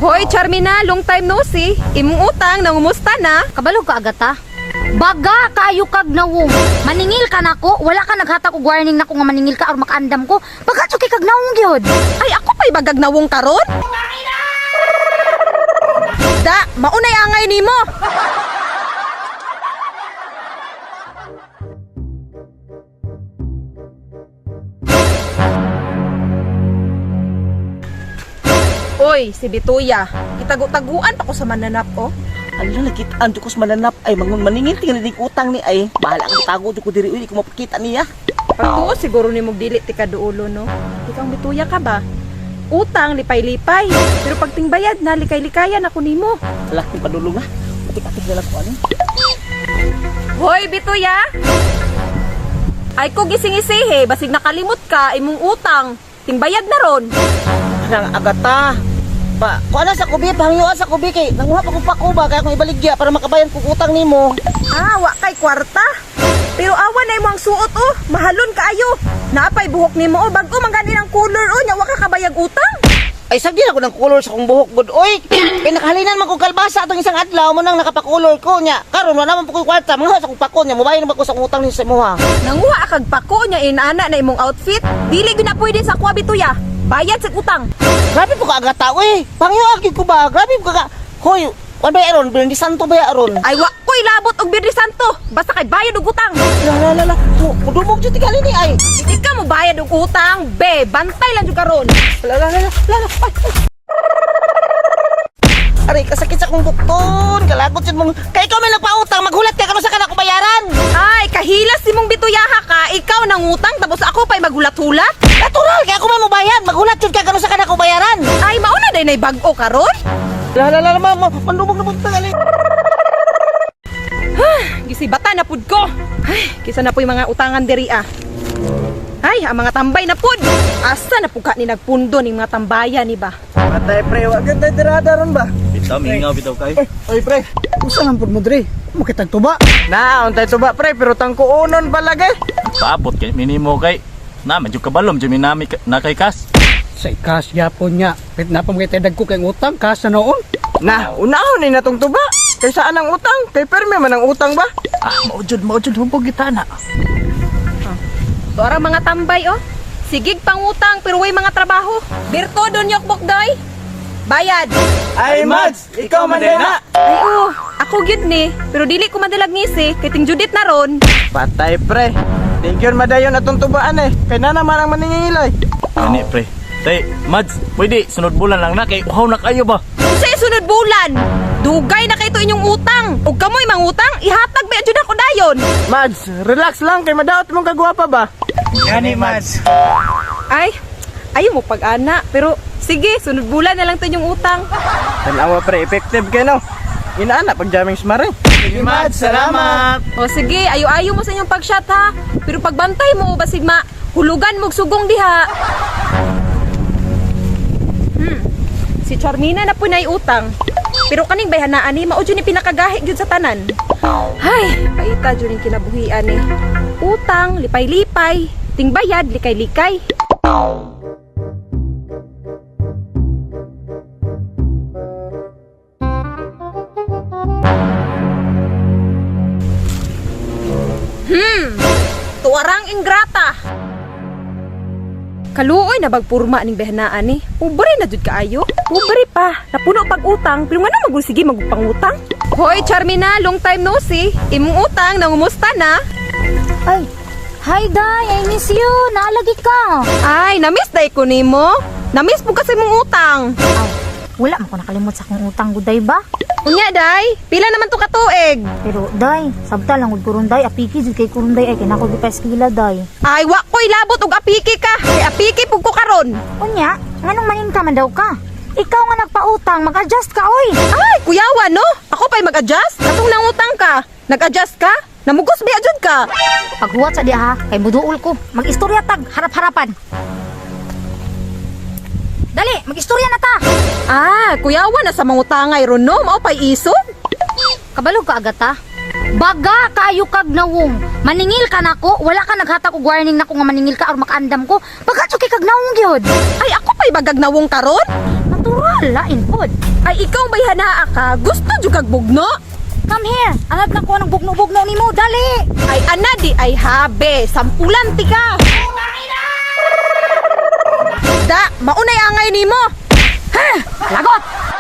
Hoy, Charmina, long time no see. Imong utang, nangumusta na? Kabalo ka agata? Baga kayo kag nawong. Maningil ka nako, wala ka naghatag og warning nako nga maningil ka or makaandam ko. Baga kay kag nawong gyud. Ay, ako pa'y bagag nawong karon? Da, maunay angay nimo. Oy, si Bituya, itago-taguan pa ko sa mananap, oh. Ala, nakitaan ko sa mananap ay maningin tingnan ning utang ni ay. Bahala ang tago ko diri uy, ko mapakita niya. Pagtuo siguro ni mong dili ti kaduulo, no? Ikaw Bituya ka ba? Utang lipay-lipay, pero pag tingbayad na likay-likayan ako nimo. Ala, kung padulong ha. Matik-atik na lang ko ano. Hoy, Bituya! Ay ko gising-isihe, basig nakalimot ka, imong utang. Tingbayad na ron. Nang agata. Pa, ko ana sa kubi, pangyoan sa kubi kay nanguha pa ko pakuba kaya akong ibaligya para makabayan ko utang nimo. Ah, wa kay kwarta. Pero awan na imong suot, oh. Mahalon kaayo. Naapay buhok nimo, oh. Bago man gani ng color, oh. Nya wa ka kabayag utang. Ay sagdi ako ng color sa akong buhok bud. Oy, kay nakahalinan man ko kalbasa atong isang adlaw mo nang nakapakulor ko nya. Karon wala man po ko kwarta, mga sa akong pakon nya mobayan ba ko sa utang ni sa imuha. Nanguha kag pako nya inana na imong outfit. Dili gyud na pwede sa kuha Bituya. Bayad sa utang. Grabe po ka agata, uy. Pangyoan gid ko ba? Grabe po ka. Hoy, wan ba aron? Birni Santo ba aron? Ay wa koy labot og Birri Santo. Basta kay bayad og utang. La. Mudumog jud tigali ni ay. Hindi ka mo bayad og utang, be. Bantay lang jud karon. La. Ay. Aray, kasakit sa kong bukton. Kalagot yun mong... Kaya ikaw may nagpautang, maghulat ka kano sa kana ko bayaran. Ay, kahilas si mong Bituyaha ka. Ikaw nang utang, tapos ako pa'y maghulat-hulat. Natural, kaya ako may mabayan. Maghulat yun ka kano sa kana ko bayaran. Ay, mauna day na bago karon. La, mandumog na bukton ali. Gisibata na pud ko. Ay, kisa na po yung mga utangan diri ah. Ay, ang mga tambay na pud. Asa na po ka ni nagpundo ni mga tambayan ni ba? Patay pre, wag ganda dirada ron ba? Bitaw, mingaw, bitaw kayo. Oy pre, Usa lang pud mo dre. Makitag tuba. na, untay tuba pre, pero tangkuunon palagay. Paabot kay minimo kay. Na, medyo kabalom, dyan minami na kay Kas. Sa ikas yapon niya. Pit na pa mga dag ko kay utang kas na noon. Na, unahon ni natong tuba. Kay saan ang utang? Kay perme man ang utang ba? Ah, maujud, hubog kita na. To arang mga tambay oh. Sigig pangutang pero way mga trabaho. Birto don yok bokdoy. Bayad. Ay, Mads, ikaw man din na. Ay oh, ako gyud ni, pero dili ko madalag ngisi kay ting Judith na ron. Patay pre. Thank you madayon atong tubaan eh. Kay na naman ang maningilay. Ini, pre. Tay, Mads, pwede, sunod bulan lang na kay uhaw na kayo ba? Sa sunod bulan, dugay na kay to inyong utang. Ug kamoy mangutang, ihatag ba jud ako dayon. Mads, relax lang kay madaot mong kagwapa ba? Yani, Mads. Ay, ayaw mo pag-ana, pero sige, sunod bulan na lang to inyong utang. Tanawa pre, effective kay no. Inaana pag jaming smare. Sige Mads, salamat. O sige, ayo-ayo mo sa inyong pag-shot ha. Pero pagbantay mo, basig hulugan mo og sugong diha. Si Charmina na po na utang. Pero kaning bayhanaan ni, mao jud ni pinakagahi gyud sa tanan. Hay, paita jud ning kinabuhian ni. Utang, lipay-lipay, tingbayad, likay-likay. Tuarang ingrata. Kaluoy na bagpurma ning behnaan ni. Pobre na jud kaayo. Pobre pa. Napuno pag utang, pero nga na magunsige magpangutang. Hoy, Charmina, long time no see. Imong utang nangumusta na? Ay, hi day, I miss you. Naalagi ka. Ay, namiss day ko nimo. Namiss po kasi mong utang. Aw, wala man ko nakalimot sa akong utang guday ba? Unya day, pila naman to katuig? Pero day, sabta lang ug kurunday apiki jud kay kurunday ay kinako gipeskila day. Ay, wa ko'y labot og apiki ka. Kay apiki pug ko karon. Unya, nganong maning ka man daw ka? Ikaw nga nagpautang, mag-adjust ka oy. Ay, kuyawa no? Ako pa'y mag-adjust? Katong nangutang ka. Nag-adjust ka? Namugos ba jud ka? Paghuwat sa diha, kay muduol ko. Mag-istorya tag, harap-harapan. Dali, mag-istorya na ta. Ah, kuyawa na sa mangutangay ron no? Mao pa'y isog? Kabalo ka agata? Baga kayo kag nawong. Maningil ka nako, wala ka naghatag og warning nako nga maningil ka or makaandam ko. Baga jud kay kag nawong gyud. Ay ako pa'y bagagnawong karon? Natural lain pod. Ay ikaw bay hanaa ka, gusto jud kag bugno? Come here. Anad na ko ng bugno-bugno nimo, dali. Ay ana di ay habe, sampulan ti ka. Da, maunay angay nimo. Lagot.